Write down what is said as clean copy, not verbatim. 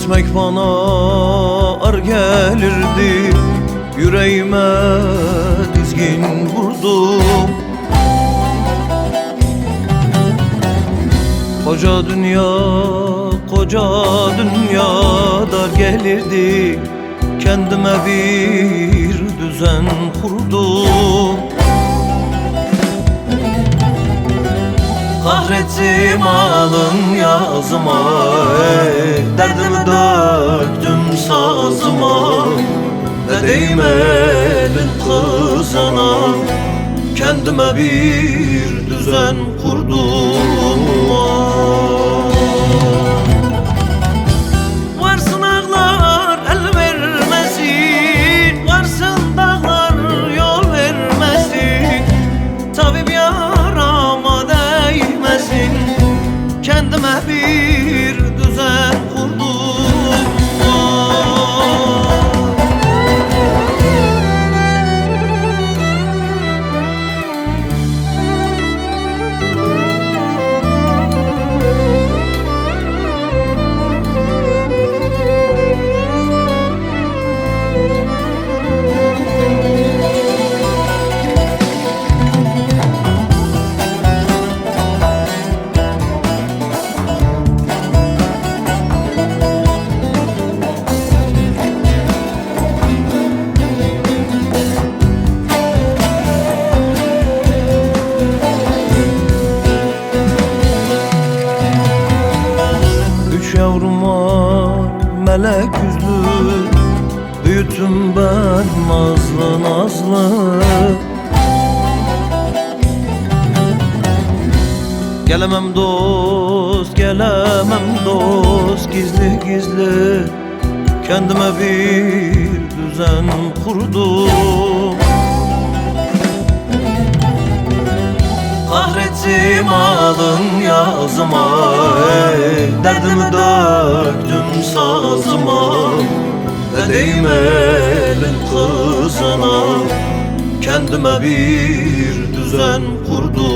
Gitmek bana ar gelirdi, yüreğime dizgin vurdum. Koca dünya, koca dünya dar gelirdi, kendime bir düzen kurdum. Kahrettim alın yazıma, derdimi döktüm sazıma. Ne diyeyim elin kızına, kendime bir düzen kurdum. Varsın ağlar el vermesin, varsın dağlar yol vermesin. Tabip yarama değmesin, kendime bir düzen kurdum. Yavrum var melek yüzlü, büyüttüm ben nazlı nazlı. Gelemem dost, gelemem dost, gizli gizli kendime bir düzen kurdum. Kahrettim alın yazıma, derdimi döktüm sazıma. Ne diyeyim elin kızına, kendime bir düzen kurdum.